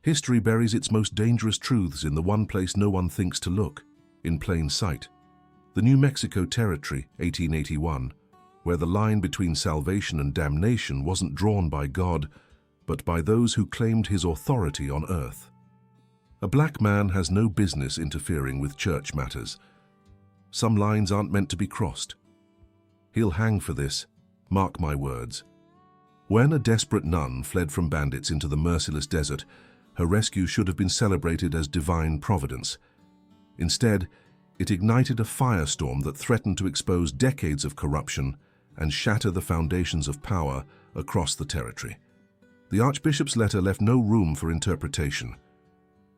History buries its most dangerous truths in the one place no one thinks to look, in plain sight. The New Mexico Territory, 1881, where the line between salvation and damnation wasn't drawn by God, but by those who claimed his authority on earth. A black man has no business interfering with church matters. Some lines aren't meant to be crossed. He'll hang for this, mark my words. When a desperate nun fled from bandits into the merciless desert, her rescue should have been celebrated as divine providence. Instead, it ignited a firestorm that threatened to expose decades of corruption and shatter the foundations of power across the territory. The Archbishop's letter left no room for interpretation.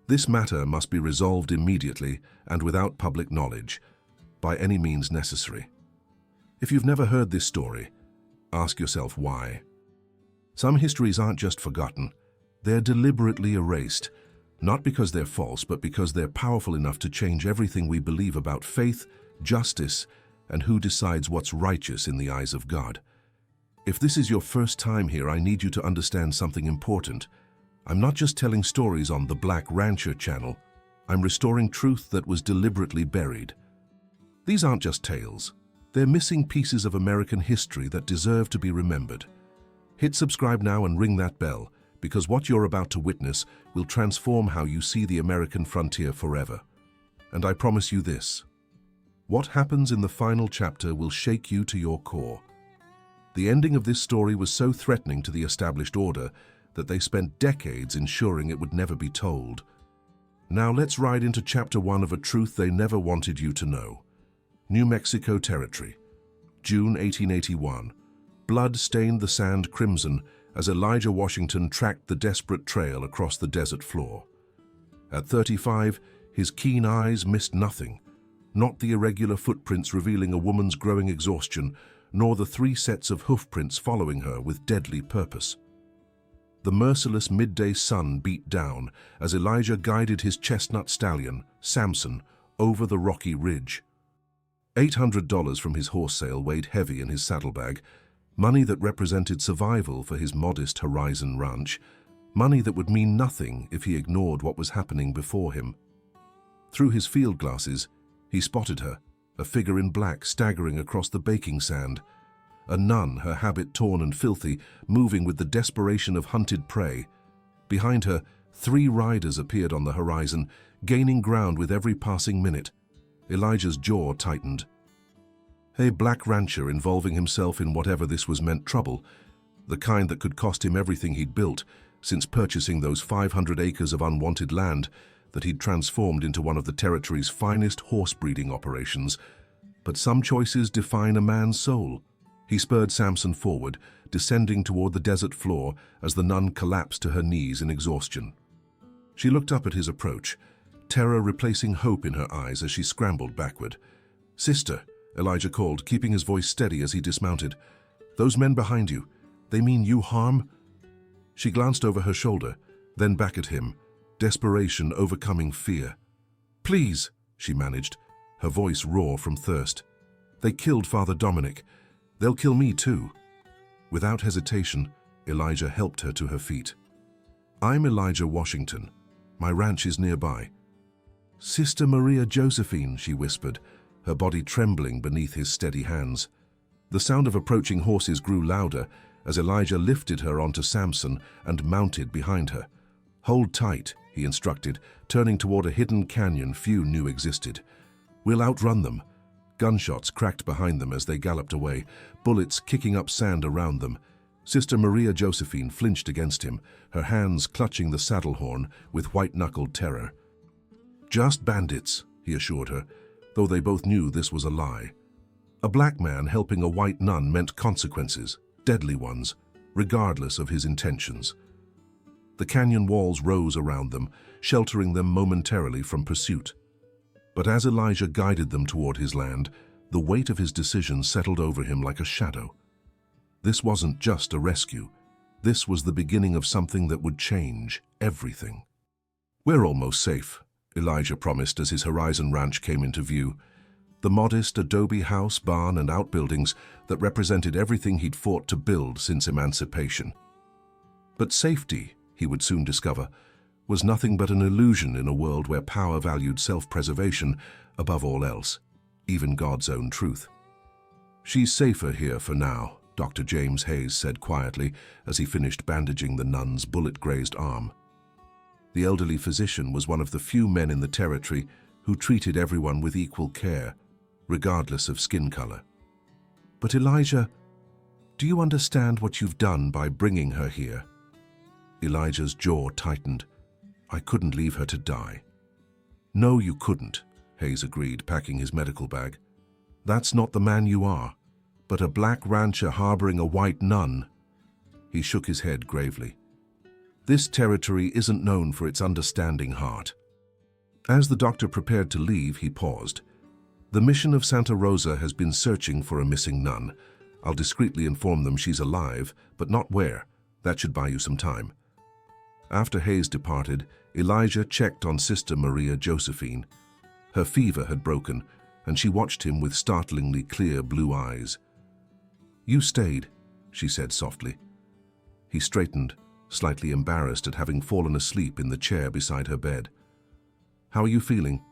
This matter must be resolved immediately and without public knowledge, by any means necessary. If you've never heard this story, ask yourself why. Some histories aren't just forgotten, they're deliberately erased, not because they're false, but because they're powerful enough to change everything we believe about faith, justice, and who decides what's righteous in the eyes of God. If this is your first time here, I need you to understand something important. I'm not just telling stories on the Black Rancher channel. I'm restoring truth that was deliberately buried. These aren't just tales. They're missing pieces of American history that deserve to be remembered. Hit subscribe now and ring that bell, because what you're about to witness will transform how you see the American frontier forever. And I promise you this: what happens in the final chapter will shake you to your core. The ending of this story was so threatening to the established order that they spent decades ensuring it would never be told. Now let's ride into Chapter 1 of a truth they never wanted you to know. New Mexico Territory, June 1881. Blood stained the sand crimson as Elijah Washington tracked the desperate trail across the desert floor. At 35, his keen eyes missed nothing, not the irregular footprints revealing a woman's growing exhaustion, nor the 3 sets of hoofprints following her with deadly purpose. The merciless midday sun beat down as Elijah guided his chestnut stallion, Samson, over the rocky ridge. $800 from his horse sale weighed heavy in his saddlebag, money that represented survival for his modest Horizon ranch, money that would mean nothing if he ignored what was happening before him. Through his field glasses, he spotted her, a figure in black staggering across the baking sand. A nun, her habit torn and filthy, moving with the desperation of hunted prey. Behind her, 3 riders appeared on the horizon, gaining ground with every passing minute. Elijah's jaw tightened. A black rancher involving himself in whatever this was meant trouble, the kind that could cost him everything he'd built since purchasing those 500 acres of unwanted land that he'd transformed into one of the territory's finest horse breeding operations. But some choices define a man's soul. He spurred Samson forward, descending toward the desert floor as the nun collapsed to her knees in exhaustion. She looked up at his approach, terror replacing hope in her eyes as she scrambled backward. "Sister," Elijah called, keeping his voice steady as he dismounted. "Those men behind you, they mean you harm?" She glanced over her shoulder, then back at him, desperation overcoming fear. "Please," she managed, her voice raw from thirst. "They killed Father Dominic. They'll kill me too." Without hesitation, Elijah helped her to her feet. "I'm Elijah Washington. My ranch is nearby." "Sister Maria Josephine," she whispered, her body trembling beneath his steady hands. The sound of approaching horses grew louder as Elijah lifted her onto Samson and mounted behind her. "Hold tight," he instructed, turning toward a hidden canyon few knew existed. "We'll outrun them." Gunshots cracked behind them as they galloped away, bullets kicking up sand around them. Sister Maria Josephine flinched against him, her hands clutching the saddle horn with white-knuckled terror. "Just bandits," he assured her, though they both knew this was a lie. A black man helping a white nun meant consequences, deadly ones, regardless of his intentions. The canyon walls rose around them, sheltering them momentarily from pursuit. But as Elijah guided them toward his land, the weight of his decision settled over him like a shadow. This wasn't just a rescue. This was the beginning of something that would change everything. "We're almost safe," Elijah promised as his Horizon ranch came into view. The modest adobe house, barn, and outbuildings that represented everything he'd fought to build since emancipation. But safety, he would soon discover, was nothing but an illusion in a world where power valued self-preservation above all else, even God's own truth. "She's safer here for now," Dr. James Hayes said quietly as he finished bandaging the nun's bullet-grazed arm. The elderly physician was one of the few men in the territory who treated everyone with equal care, regardless of skin color. "But Elijah, do you understand what you've done by bringing her here?" Elijah's jaw tightened. "I couldn't leave her to die." "No, you couldn't," Hayes agreed, packing his medical bag. "That's not the man you are, but a black rancher harboring a white nun." He shook his head gravely. "This territory isn't known for its understanding heart." As the doctor prepared to leave, he paused. "The mission of Santa Rosa has been searching for a missing nun. I'll discreetly inform them she's alive, but not where. That should buy you some time." After Hayes departed, Elijah checked on Sister Maria Josephine. Her fever had broken, and she watched him with startlingly clear blue eyes. "You stayed," she said softly. He straightened, slightly embarrassed at having fallen asleep in the chair beside her bed. "How are you feeling?"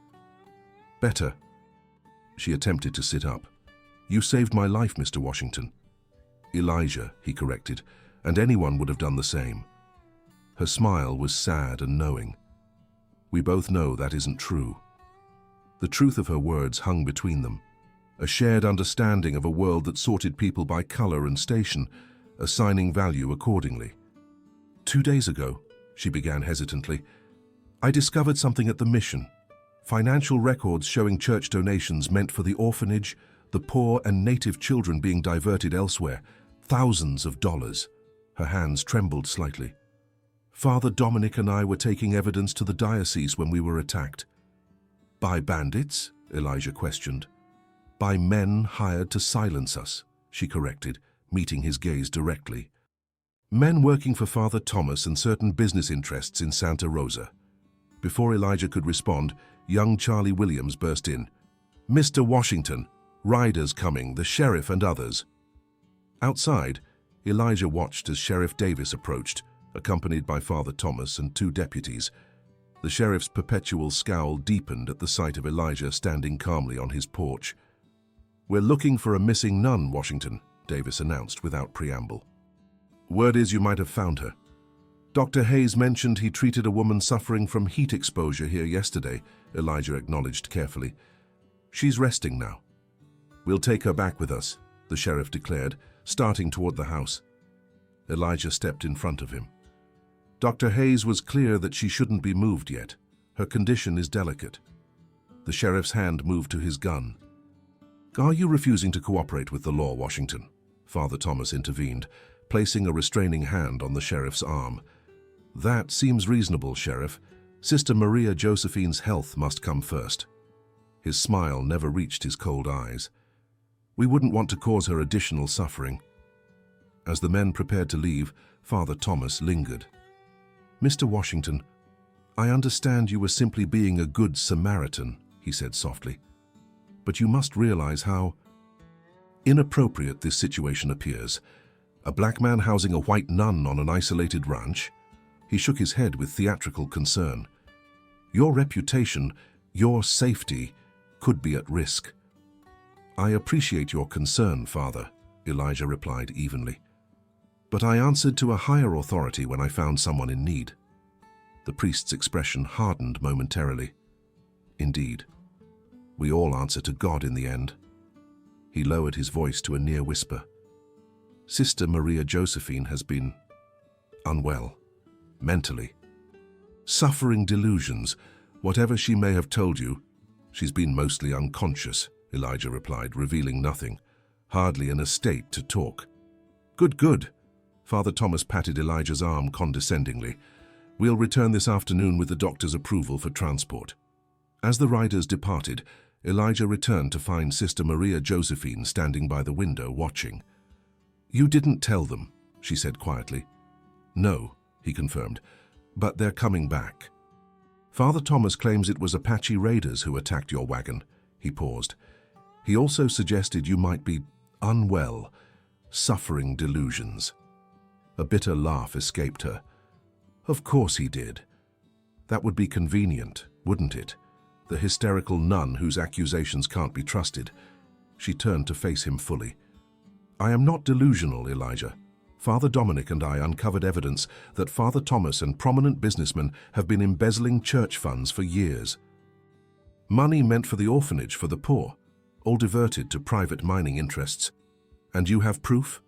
"Better." She attempted to sit up. "You saved my life, Mr. Washington." "Elijah," he corrected, "and anyone would have done the same." Her smile was sad and knowing. "We both know that isn't true." The truth of her words hung between them, a shared understanding of a world that sorted people by color and station, assigning value accordingly. "2 days ago," she began hesitantly, "I discovered something at the mission. Financial records showing church donations meant for the orphanage, the poor and native children being diverted elsewhere. Thousands of dollars." Her hands trembled slightly. "Father Dominic and I were taking evidence to the diocese when we were attacked." "By bandits?" Elijah questioned. "By men hired to silence us," she corrected, meeting his gaze directly. "Men working for Father Thomas and certain business interests in Santa Rosa." Before Elijah could respond, young Charlie Williams burst in. "Mr. Washington, riders coming, the sheriff and others." Outside, Elijah watched as Sheriff Davis approached, accompanied by Father Thomas and 2 deputies. The sheriff's perpetual scowl deepened at the sight of Elijah standing calmly on his porch. "We're looking for a missing nun, Washington," Davis announced without preamble. "Word is you might have found her. Dr. Hayes mentioned he treated a woman suffering from heat exposure here yesterday," Elijah acknowledged carefully. "She's resting now." "We'll take her back with us," the sheriff declared, starting toward the house. Elijah stepped in front of him. "Dr. Hayes was clear that she shouldn't be moved yet. Her condition is delicate." The sheriff's hand moved to his gun. "Are you refusing to cooperate with the law, Washington?" Father Thomas intervened, placing a restraining hand on the sheriff's arm. "That seems reasonable, Sheriff. Sister Maria Josephine's health must come first." His smile never reached his cold eyes. "We wouldn't want to cause her additional suffering." As the men prepared to leave, Father Thomas lingered. "Mr. Washington, I understand you were simply being a good Samaritan," he said softly. "But you must realize how inappropriate this situation appears. A black man housing a white nun on an isolated ranch." He shook his head with theatrical concern. "Your reputation, your safety, could be at risk." "I appreciate your concern, Father," Elijah replied evenly. "But I answered to a higher authority when I found someone in need." The priest's expression hardened momentarily. "Indeed, we all answer to God in the end." He lowered his voice to a near whisper. "Sister Maria Josephine has been unwell, mentally, suffering delusions. Whatever she may have told you, she's been mostly unconscious," Elijah replied, revealing nothing, hardly in a state to talk. "Good, good." Father Thomas patted Elijah's arm condescendingly. "We'll return this afternoon with the doctor's approval for transport." As the riders departed, Elijah returned to find Sister Maria Josephine standing by the window watching. "You didn't tell them," she said quietly. "No," he confirmed, "but they're coming back." "Father Thomas claims it was Apache raiders who attacked your wagon." He paused. "He also suggested you might be unwell, suffering delusions." A bitter laugh escaped her. "Of course he did. That would be convenient, wouldn't it? The hysterical nun whose accusations can't be trusted. She turned to face him fully. I am not delusional, Elijah. Father Dominic and I uncovered evidence that Father Thomas and prominent businessmen have been embezzling church funds for years. Money meant for the orphanage for the poor, all diverted to private mining interests. And you have proof?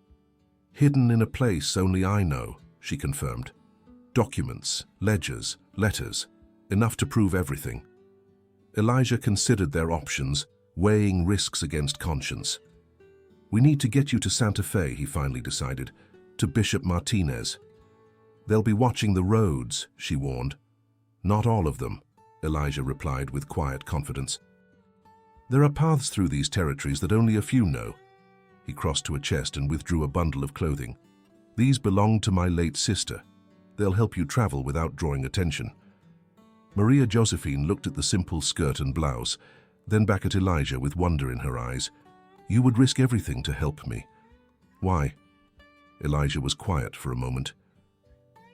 Hidden in a place only I know, she confirmed. Documents, ledgers, letters, enough to prove everything. Elijah considered their options, weighing risks against conscience. We need to get you to Santa Fe, he finally decided, to Bishop Martinez. They'll be watching the roads, she warned. Not all of them, Elijah replied with quiet confidence. There are paths through these territories that only a few know. He crossed to a chest and withdrew a bundle of clothing. These belong to my late sister. They'll help you travel without drawing attention. Maria Josephine looked at the simple skirt and blouse, then back at Elijah with wonder in her eyes. You would risk everything to help me. Why? Elijah was quiet for a moment.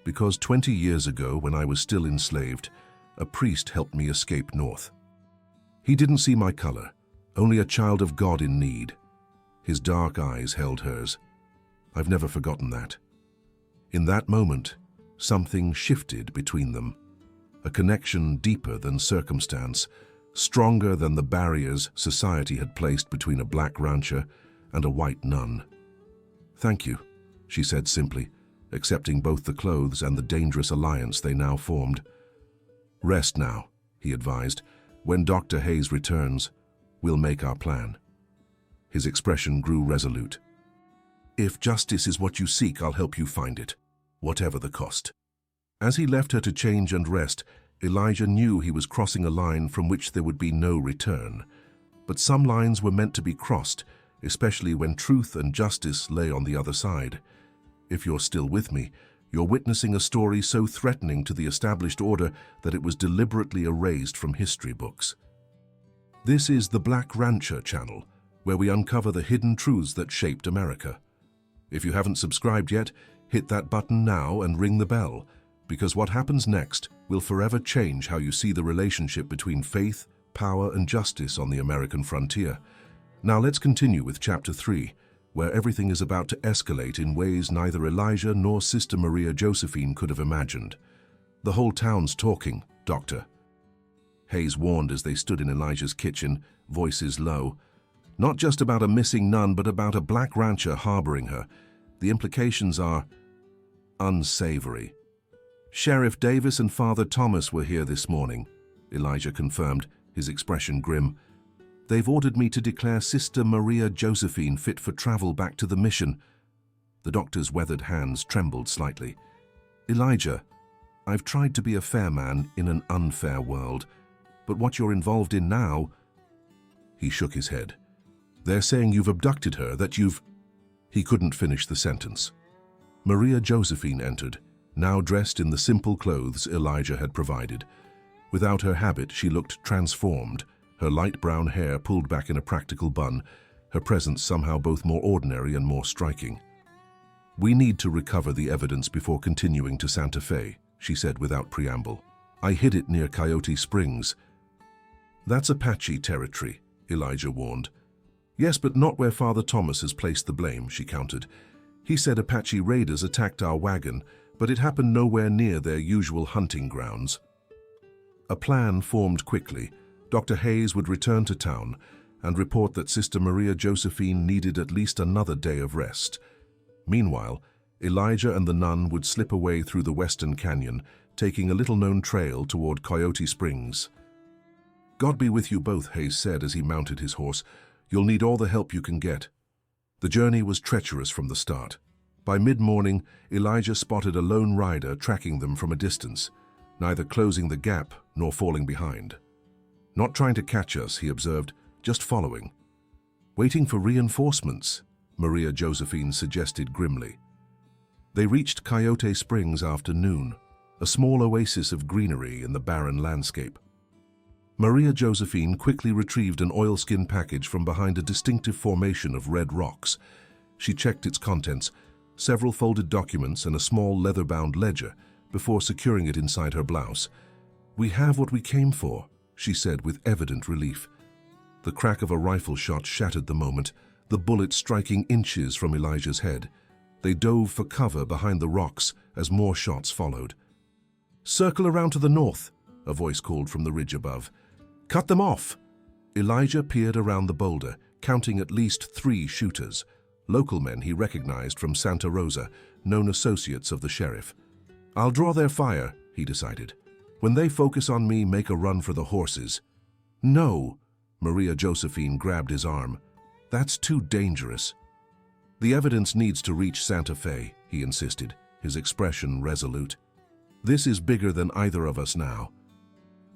Because 20 years ago, when I was still enslaved, a priest helped me escape north. He didn't see my color, only a child of God in need. His dark eyes held hers. I've never forgotten that. In that moment, something shifted between them. A connection deeper than circumstance, stronger than the barriers society had placed between a black rancher and a white nun. Thank you, she said simply, accepting both the clothes and the dangerous alliance they now formed. Rest now, he advised. When Dr. Hayes returns, we'll make our plan. His expression grew resolute. If justice is what you seek, I'll help you find it, whatever the cost. As he left her to change and rest, Elijah knew he was crossing a line from which there would be no return. But some lines were meant to be crossed, especially when truth and justice lay on the other side. If you're still with me, you're witnessing a story so threatening to the established order that it was deliberately erased from history books. This is the Black Rancher channel, where we uncover the hidden truths that shaped America. If you haven't subscribed yet, hit that button now and ring the bell, because what happens next will forever change how you see the relationship between faith, power, and justice on the American frontier. Now let's continue with Chapter 3, where everything is about to escalate in ways neither Elijah nor Sister Maria Josephine could have imagined. The whole town's talking, Doctor. Hayes warned as they stood in Elijah's kitchen, voices low. Not just about a missing nun, but about a black rancher harboring her. The implications are unsavory. Sheriff Davis and Father Thomas were here this morning, Elijah confirmed, his expression grim. They've ordered me to declare Sister Maria Josephine fit for travel back to the mission. The doctor's weathered hands trembled slightly. Elijah, I've tried to be a fair man in an unfair world, but what you're involved in now... He shook his head. They're saying you've abducted her, that you've... He couldn't finish the sentence. Maria Josephine entered, now dressed in the simple clothes Elijah had provided. Without her habit, she looked transformed, her light brown hair pulled back in a practical bun, her presence somehow both more ordinary and more striking. We need to recover the evidence before continuing to Santa Fe, she said without preamble. I hid it near Coyote Springs. That's Apache territory, Elijah warned. Yes, but not where Father Thomas has placed the blame, she countered. He said Apache raiders attacked our wagon, but it happened nowhere near their usual hunting grounds. A plan formed quickly. Dr. Hayes would return to town and report that Sister Maria Josephine needed at least another day of rest. Meanwhile, Elijah and the nun would slip away through the western canyon, taking a little-known trail toward Coyote Springs. God be with you both, Hayes said as he mounted his horse. You'll need all the help you can get. The journey was treacherous from the start. By mid-morning, Elijah spotted a lone rider tracking them from a distance, neither closing the gap nor falling behind. Not trying to catch us, he observed, just following. Waiting for reinforcements, Maria Josephine suggested grimly. They reached Coyote Springs after noon, a small oasis of greenery in the barren landscape. Maria Josephine quickly retrieved an oilskin package from behind a distinctive formation of red rocks. She checked its contents, several folded documents and a small leather-bound ledger, before securing it inside her blouse. "We have what we came for," she said with evident relief. The crack of a rifle shot shattered the moment, the bullet striking inches from Elijah's head. They dove for cover behind the rocks as more shots followed. "Circle around to the north," a voice called from the ridge above. "Cut them off." Elijah peered around the boulder, counting at least 3 shooters, local men he recognized from Santa Rosa, known associates of the sheriff. "I'll draw their fire," he decided. "When they focus on me, make a run for the horses." "No," Maria Josephine grabbed his arm. "That's too dangerous." "The evidence needs to reach Santa Fe," he insisted, his expression resolute. "This is bigger than either of us now."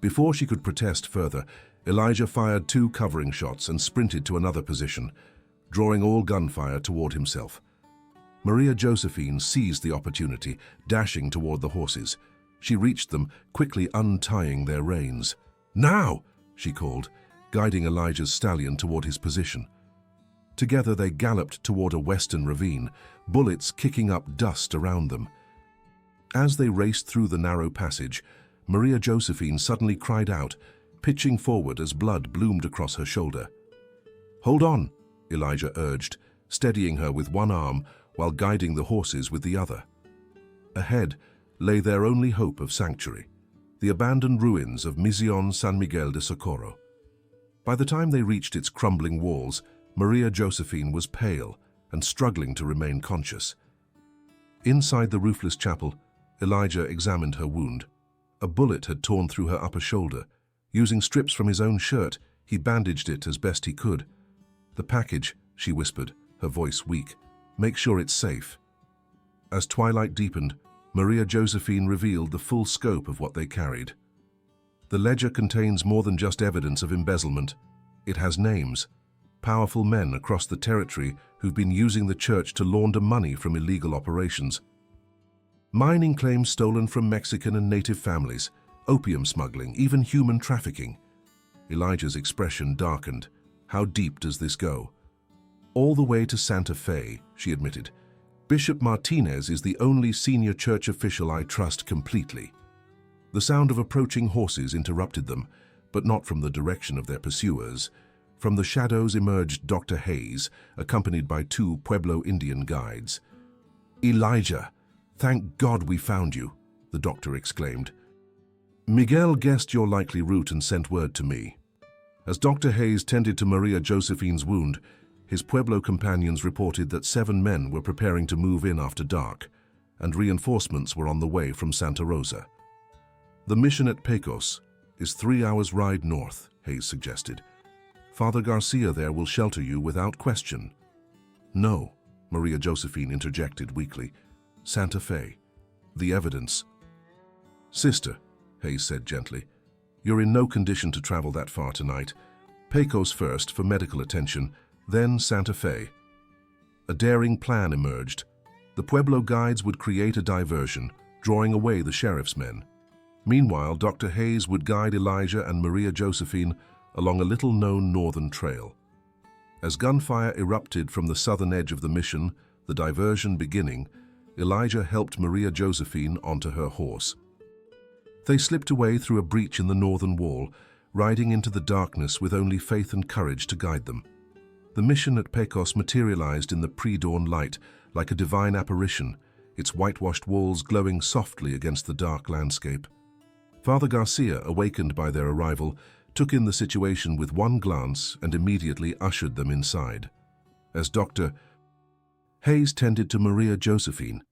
Before she could protest further, Elijah fired 2 covering shots and sprinted to another position, drawing all gunfire toward himself. Maria Josephine seized the opportunity, dashing toward the horses. She reached them, quickly untying their reins. "Now!" she called, guiding Elijah's stallion toward his position. Together they galloped toward a western ravine, bullets kicking up dust around them. As they raced through the narrow passage, Maria Josephine suddenly cried out, pitching forward as blood bloomed across her shoulder. "Hold on," Elijah urged, steadying her with one arm while guiding the horses with the other. Ahead lay their only hope of sanctuary, the abandoned ruins of Mision San Miguel de Socorro. By the time they reached its crumbling walls, Maria Josephine was pale and struggling to remain conscious. Inside the roofless chapel, Elijah examined her wound. A bullet had torn through her upper shoulder. Using strips from his own shirt, he bandaged it as best he could. "The package," she whispered, her voice weak. "Make sure it's safe." As twilight deepened, Maria Josephine revealed the full scope of what they carried. The ledger contains more than just evidence of embezzlement. It has names, powerful men across the territory who've been using the church to launder money from illegal operations. Mining claims stolen from Mexican and native families, opium smuggling, even human trafficking. Elijah's expression darkened. "How deep does this go?" "All the way to Santa Fe," she admitted. "Bishop Martinez is the only senior church official I trust completely." The sound of approaching horses interrupted them, but not from the direction of their pursuers. From the shadows emerged Dr. Hayes, accompanied by 2 Pueblo Indian guides. "Elijah, thank God we found you," the doctor exclaimed. "Miguel guessed your likely route and sent word to me." As Dr. Hayes tended to Maria Josephine's wound, his Pueblo companions reported that 7 men were preparing to move in after dark, and reinforcements were on the way from Santa Rosa. "The mission at Pecos is 3 hours' ride north," Hayes suggested. "Father Garcia there will shelter you without question." "No," Maria Josephine interjected weakly. "Santa Fe. The evidence." "Sister," Hayes said gently, "you're in no condition to travel that far tonight. Pecos first for medical attention, then Santa Fe." A daring plan emerged. The Pueblo guides would create a diversion, drawing away the sheriff's men. Meanwhile, Dr. Hayes would guide Elijah and Maria Josephine along a little-known northern trail. As gunfire erupted from the southern edge of the mission, the diversion beginning, Elijah helped Maria Josephine onto her horse. They slipped away through a breach in the northern wall, riding into the darkness with only faith and courage to guide them. The mission at Pecos materialized in the pre-dawn light like a divine apparition, its whitewashed walls glowing softly against the dark landscape. Father Garcia, awakened by their arrival, took in the situation with one glance and immediately ushered them inside. As Dr. Hayes tended to Maria Josephine,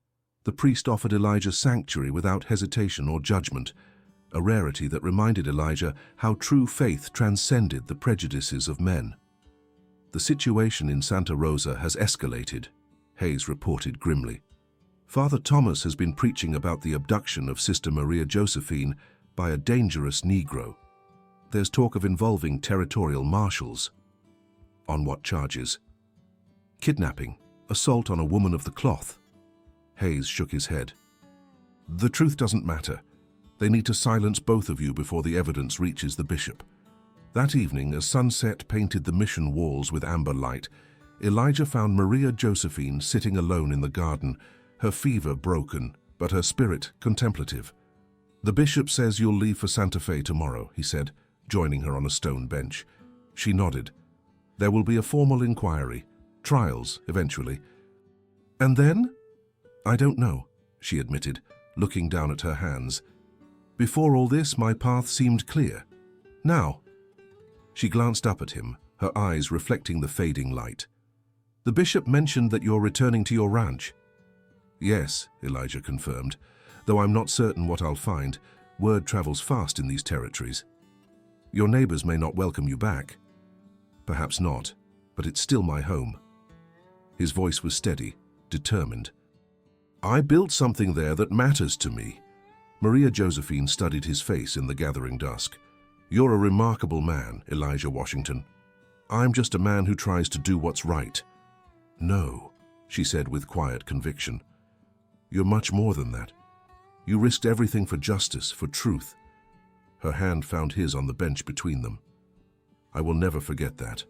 the priest offered Elijah sanctuary without hesitation or judgment, a rarity that reminded Elijah how true faith transcended the prejudices of men. "The situation in Santa Rosa has escalated," Hayes reported grimly. "Father Thomas has been preaching about the abduction of Sister Maria Josephine by a dangerous Negro. There's talk of involving territorial marshals." "On what charges?" "Kidnapping, assault on a woman of the cloth." Hayes shook his head. "The truth doesn't matter. They need to silence both of you before the evidence reaches the bishop." That evening, as sunset painted the mission walls with amber light, Elijah found Maria Josephine sitting alone in the garden, her fever broken, but her spirit contemplative. "The bishop says you'll leave for Santa Fe tomorrow," he said, joining her on a stone bench. She nodded. "There will be a formal inquiry. Trials, eventually." "And then?" "I don't know," she admitted, looking down at her hands. "Before all this, my path seemed clear. Now—" She glanced up at him, her eyes reflecting the fading light. "The bishop mentioned that you're returning to your ranch." "Yes," Elijah confirmed, "though I'm not certain what I'll find. Word travels fast in these territories. Your neighbors may not welcome you back." "Perhaps not, but it's still my home." His voice was steady, determined. "I built something there that matters to me." Maria Josephine studied his face in the gathering dusk. "You're a remarkable man, Elijah Washington. I'm just a man who tries to do what's right." "No," she said with quiet conviction. "You're much more than that. You risked everything for justice, for truth." Her hand found his on the bench between them. "I will never forget that."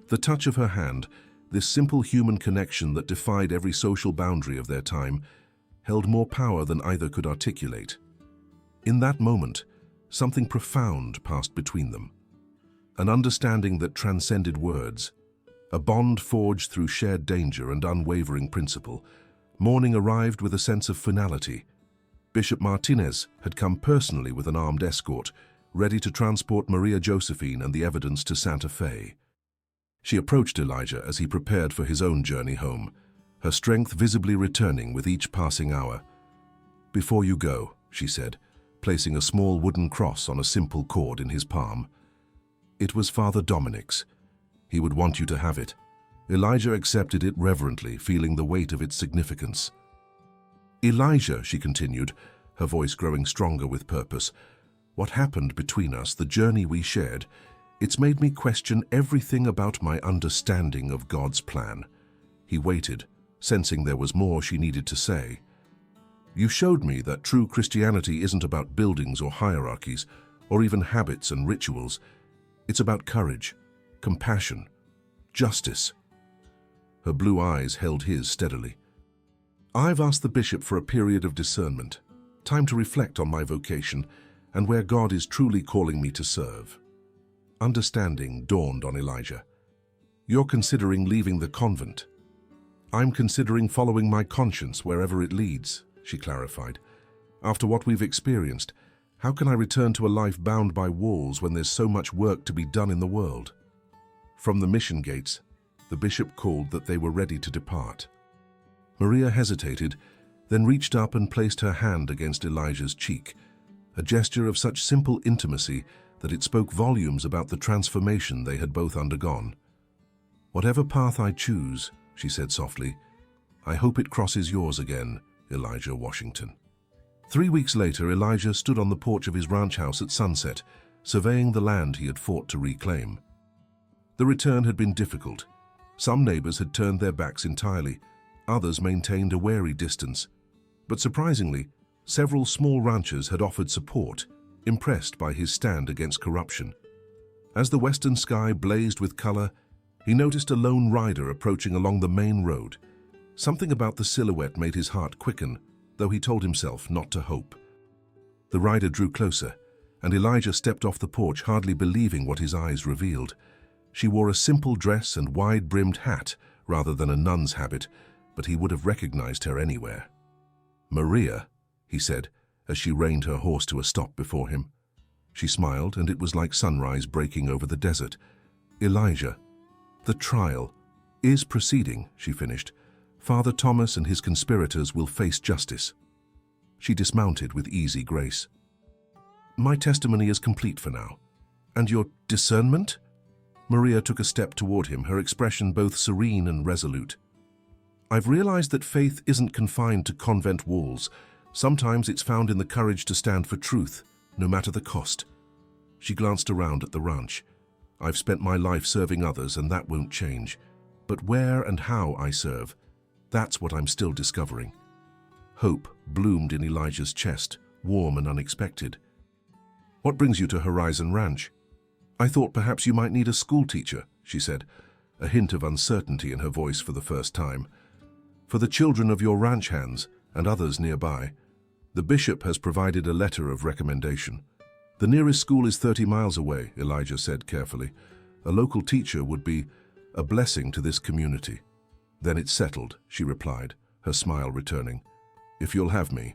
The touch of her hand, this simple human connection that defied every social boundary of their time, held more power than either could articulate. In that moment, something profound passed between them. An understanding that transcended words, a bond forged through shared danger and unwavering principle. Morning arrived with a sense of finality. Bishop Martinez had come personally with an armed escort, ready to transport Maria Josephine and the evidence to Santa Fe. She approached Elijah as he prepared for his own journey home, her strength visibly returning with each passing hour. "Before you go," she said, placing a small wooden cross on a simple cord in his palm. "It was Father Dominic's. He would want you to have it." Elijah accepted it reverently, feeling the weight of its significance. "Elijah," she continued, her voice growing stronger with purpose, "what happened between us, the journey we shared, it's made me question everything about my understanding of God's plan." He waited, sensing there was more she needed to say. "You showed me that true Christianity isn't about buildings or hierarchies, or even habits and rituals. It's about courage, compassion, justice." Her blue eyes held his steadily. "I've asked the bishop for a period of discernment, time to reflect on my vocation and where God is truly calling me to serve." Understanding dawned on Elijah. "You're considering leaving the convent." "I'm considering following my conscience wherever it leads," she clarified. "After what we've experienced, how can I return to a life bound by walls when there's so much work to be done in the world?" From the mission gates, the bishop called that they were ready to depart. Maria hesitated, then reached up and placed her hand against Elijah's cheek, a gesture of such simple intimacy that it spoke volumes about the transformation they had both undergone. "Whatever path I choose," she said softly, "I hope it crosses yours again, Elijah Washington." 3 weeks later, Elijah stood on the porch of his ranch house at sunset, surveying the land he had fought to reclaim. The return had been difficult. Some neighbors had turned their backs entirely, others maintained a wary distance. But surprisingly, several small ranchers had offered support, impressed by his stand against corruption. As the western sky blazed with color, he noticed a lone rider approaching along the main road. Something about the silhouette made his heart quicken, though he told himself not to hope. The rider drew closer, and Elijah stepped off the porch, hardly believing what his eyes revealed. She wore a simple dress and wide-brimmed hat rather than a nun's habit, but he would have recognized her anywhere. "Maria," he said, as she reined her horse to a stop before him. She smiled, and it was like sunrise breaking over the desert. "Elijah, the trial is proceeding," she finished. "Father Thomas and his conspirators will face justice." She dismounted with easy grace. "My testimony is complete for now. And your discernment?" Maria took a step toward him, her expression both serene and resolute. "I've realized that faith isn't confined to convent walls. Sometimes it's found in the courage to stand for truth, no matter the cost." She glanced around at the ranch. "I've spent my life serving others, and that won't change. But where and how I serve, that's what I'm still discovering." Hope bloomed in Elijah's chest, warm and unexpected. "What brings you to Horizon Ranch?" "I thought perhaps you might need a school teacher," she said, a hint of uncertainty in her voice for the first time. "For the children of your ranch hands and others nearby. The bishop has provided a letter of recommendation. The nearest school is 30 miles away, Elijah said carefully. A local teacher would be a blessing to this community. Then it's settled, she replied, her smile returning. If you'll have me.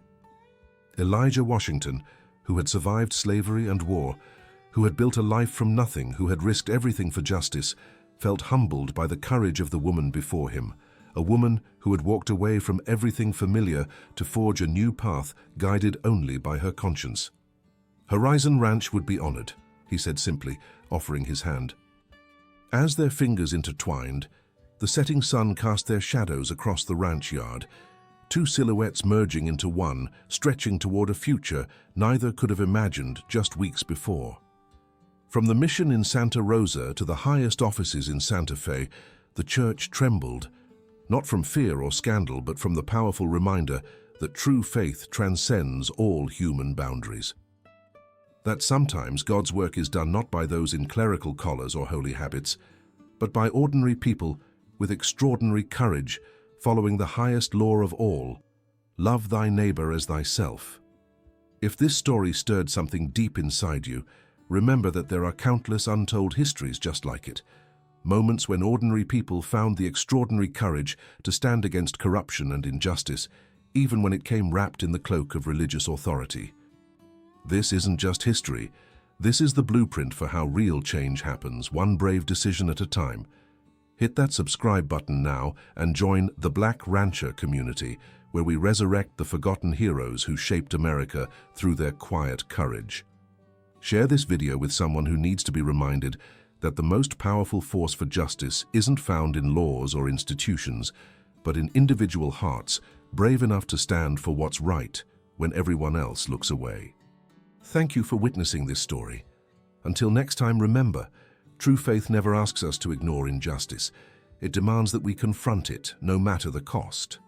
Elijah Washington, who had survived slavery and war, who had built a life from nothing, who had risked everything for justice, felt humbled by the courage of the woman before him, a woman who had walked away from everything familiar to forge a new path guided only by her conscience. Horizon Ranch would be honored, he said simply, offering his hand. As their fingers intertwined, the setting sun cast their shadows across the ranch yard, two silhouettes merging into one, stretching toward a future neither could have imagined just weeks before. From the mission in Santa Rosa to the highest offices in Santa Fe, the church trembled, not from fear or scandal, but from the powerful reminder that true faith transcends all human boundaries. That sometimes God's work is done not by those in clerical collars or holy habits, but by ordinary people with extraordinary courage, following the highest law of all, love thy neighbor as thyself. If this story stirred something deep inside you, remember that there are countless untold histories just like it, moments when ordinary people found the extraordinary courage to stand against corruption and injustice, even when it came wrapped in the cloak of religious authority. This isn't just history. This is the blueprint for how real change happens, one brave decision at a time. Hit that subscribe button now and join the Black Rancher community, where we resurrect the forgotten heroes who shaped America through their quiet courage. Share this video with someone who needs to be reminded that the most powerful force for justice isn't found in laws or institutions, but in individual hearts brave enough to stand for what's right when everyone else looks away. Thank you for witnessing this story. Until next time, remember, true faith never asks us to ignore injustice. It demands that we confront it, no matter the cost.